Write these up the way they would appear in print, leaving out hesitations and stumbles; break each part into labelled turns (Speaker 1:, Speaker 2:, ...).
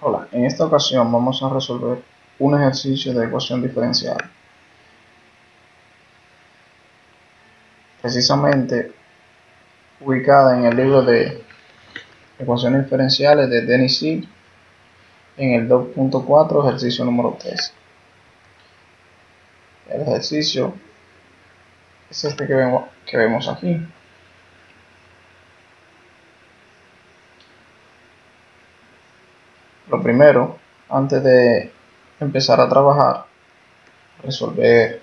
Speaker 1: Hola, en esta ocasión vamos a resolver un ejercicio de ecuación diferencial. Precisamente ubicada en el libro de ecuaciones diferenciales de Denis Silk en el 2.4, ejercicio número 3. El ejercicio es este que vemos aquí. Lo primero, antes de empezar a trabajar, resolver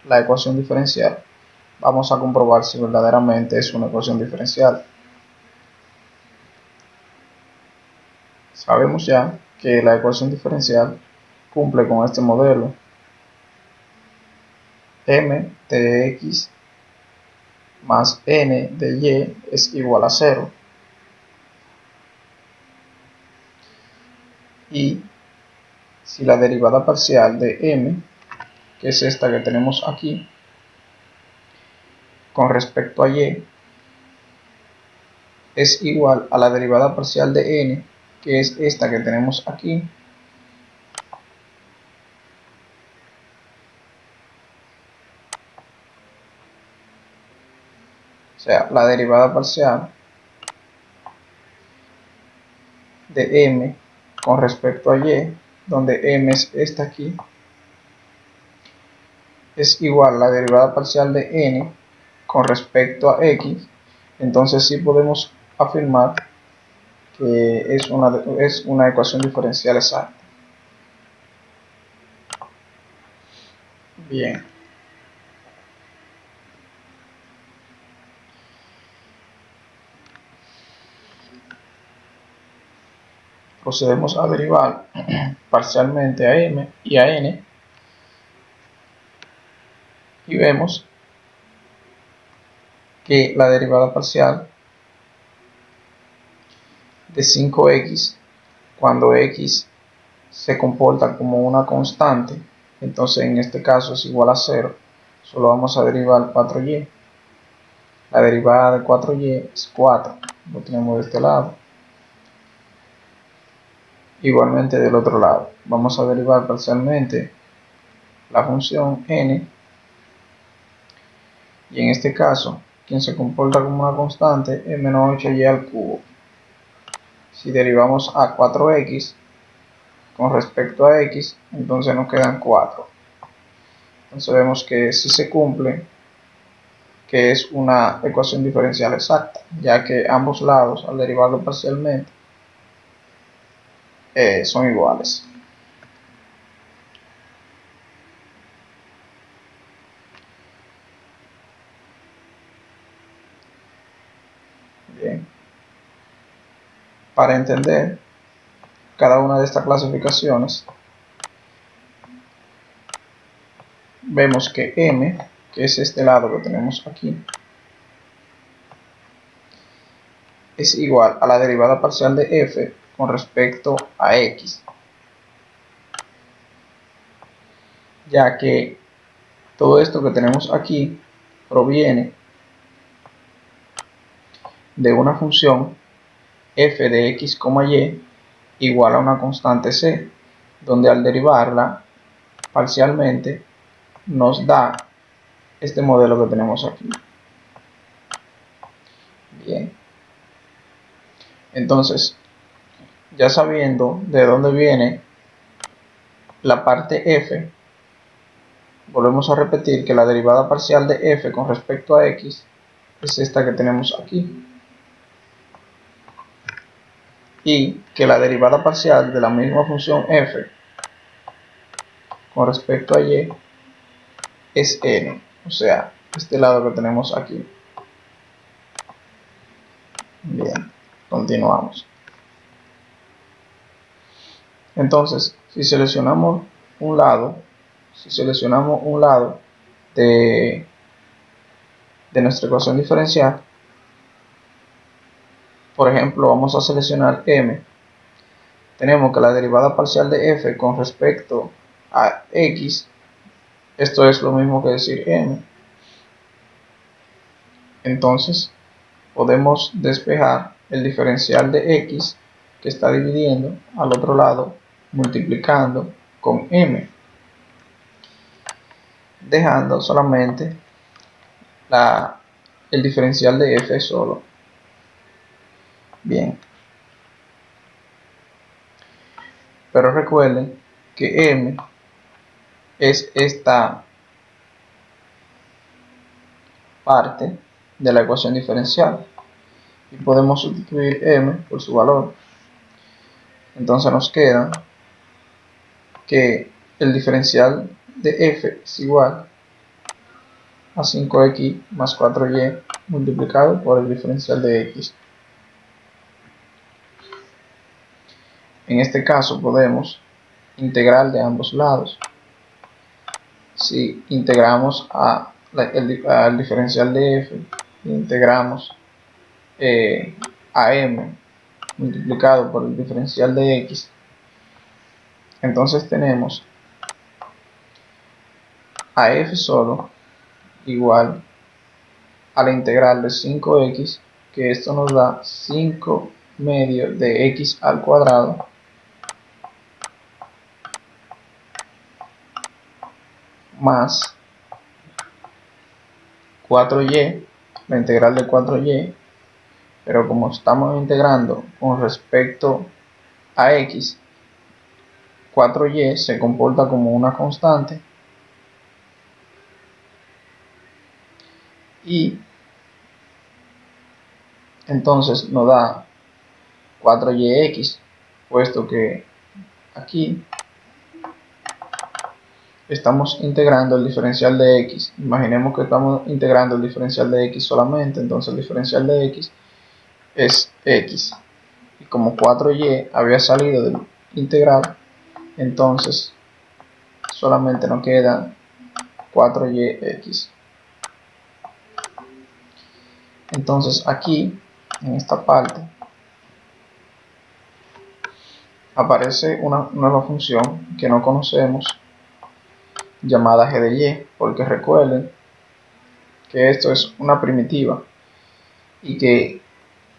Speaker 1: la ecuación diferencial, vamos a comprobar si verdaderamente es una ecuación diferencial. Sabemos ya que la ecuación diferencial cumple con este modelo: m de x más n de y es igual a 0, y si la derivada parcial de m, que es esta que tenemos aquí, con respecto a y, es igual a la derivada parcial de n, que es esta que tenemos aquí, o sea, la derivada parcial de m con respecto a y, donde m es esta aquí, es igual a la derivada parcial de n con respecto a x. Entonces sí podemos afirmar que es una ecuación diferencial exacta. Bien, procedemos a derivar parcialmente a m y a n, y vemos que la derivada parcial de 5x, cuando x se comporta como una constante, entonces en este caso es igual a 0, solo vamos a derivar 4y. La derivada de 4y es 4, lo tenemos de este lado. Igualmente del otro lado, vamos a derivar parcialmente la función n, y en este caso, quien se comporta como una constante es menos 8y al cubo. Si derivamos a 4x con respecto a x, entonces nos quedan 4. Entonces vemos que sí se cumple que es una ecuación diferencial exacta, ya que ambos lados, al derivarlo parcialmente, son iguales. Bien. Para entender cada una de estas clasificaciones, vemos que m, que es este lado que tenemos aquí, es igual a la derivada parcial de f con respecto a x, ya que todo esto que tenemos aquí proviene de una función f de x, y igual a una constante c, donde al derivarla parcialmente nos da este modelo que tenemos aquí. Bien, entonces, ya sabiendo de dónde viene la parte f, volvemos a repetir que la derivada parcial de f con respecto a x es esta que tenemos aquí, y que la derivada parcial de la misma función f con respecto a y es n, o sea, este lado que tenemos aquí. Bien, continuamos. Entonces, si seleccionamos un lado de nuestra ecuación diferencial, por ejemplo, vamos a seleccionar m, tenemos que la derivada parcial de f con respecto a x, esto es lo mismo que decir m. Entonces podemos despejar el diferencial de x que está dividiendo al otro lado multiplicando con m, dejando solamente el diferencial de f solo. Bien, pero recuerden que m es esta parte de la ecuación diferencial y podemos sustituir m por su valor. Entonces nos queda que el diferencial de f es igual a 5x más 4y multiplicado por el diferencial de x. En este caso podemos integrar de ambos lados. Si integramos al diferencial de f, integramos a m multiplicado por el diferencial de x, entonces tenemos a f solo igual a la integral de 5x, que esto nos da 5 medio de x al cuadrado más 4y, la integral de 4y, pero como estamos integrando con respecto a x, 4y se comporta como una constante y entonces nos da 4yx, puesto que aquí estamos integrando el diferencial de x. Imaginemos que estamos integrando el diferencial de x solamente, entonces el diferencial de x es x. Y como 4y había salido del integral, entonces solamente nos queda 4yx. Entonces aquí, en esta parte, aparece una nueva función que no conocemos, llamada g de y, porque recuerden que esto es una primitiva y que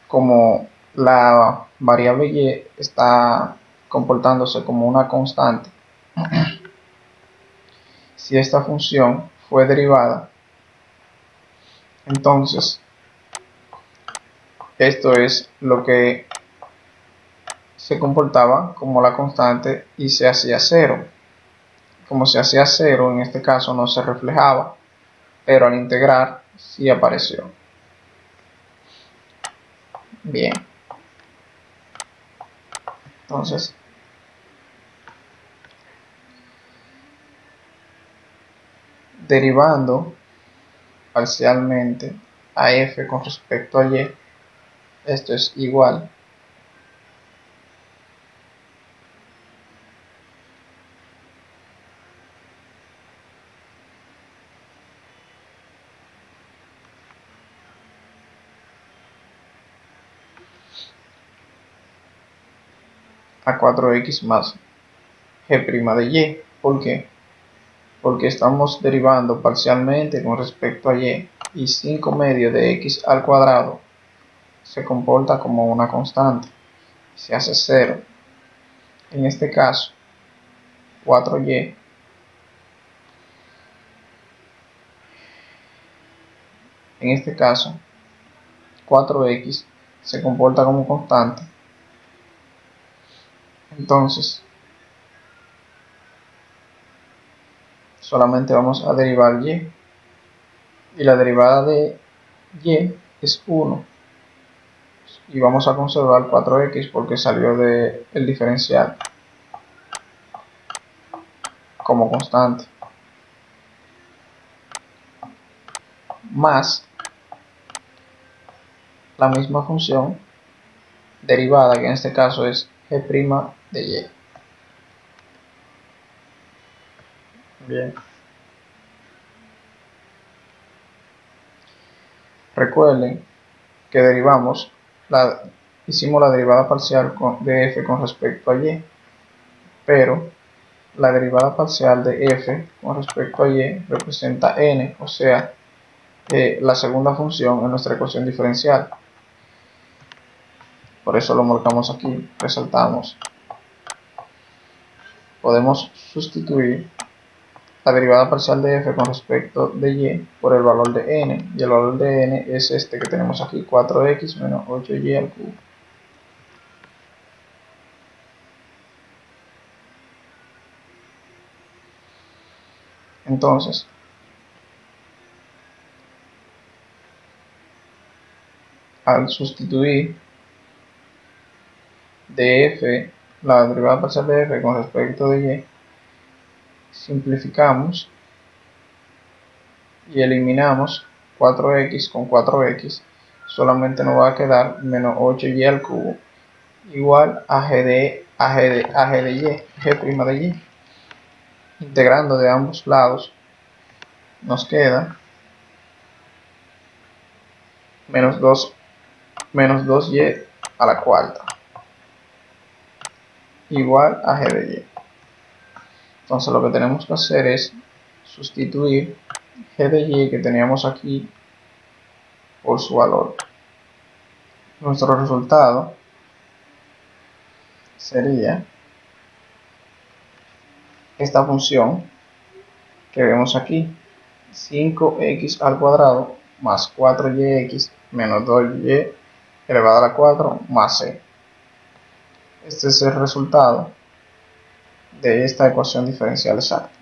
Speaker 1: como la variable y está comportándose como una constante, si esta función fue derivada, entonces esto es lo que se comportaba como la constante y se hacía cero. Como se hacía cero, en este caso no se reflejaba, pero al integrar sí apareció. Bien, entonces derivando parcialmente a f con respecto a y, esto es igual a 4x más g' de y. ¿Por qué? Porque estamos derivando parcialmente con respecto a y 5 medio de x al cuadrado se comporta como una constante, se hace cero. En este caso 4y en este caso 4x se comporta como constante, entonces solamente vamos a derivar y la derivada de y es 1 y vamos a conservar 4x porque salió del diferencial como constante, más la misma función derivada, que en este caso es g' de y. Bien, recuerden que hicimos la derivada parcial de f con respecto a y, pero la derivada parcial de f con respecto a y representa n, o sea, la segunda función en nuestra ecuación diferencial. por eso lo marcamos aquí, resaltamos. Podemos sustituir la derivada parcial de f con respecto de y por el valor de n, y el valor de n es este que tenemos aquí, 4x menos 8y al cubo. Entonces, al sustituir de f, la derivada parcial de f con respecto de y, simplificamos y eliminamos 4x con 4x, solamente nos va a quedar menos 8y al cubo igual a g de y, g' de y. Integrando de ambos lados nos queda menos 2y a la cuarta igual a g de y. Entonces lo que tenemos que hacer es sustituir g de y que teníamos aquí por su valor. Nuestro resultado sería esta función que vemos aquí, 5x al cuadrado más 4yx menos 2y elevado a la 4 más c. Este es el resultado de esta ecuación diferencial exacta.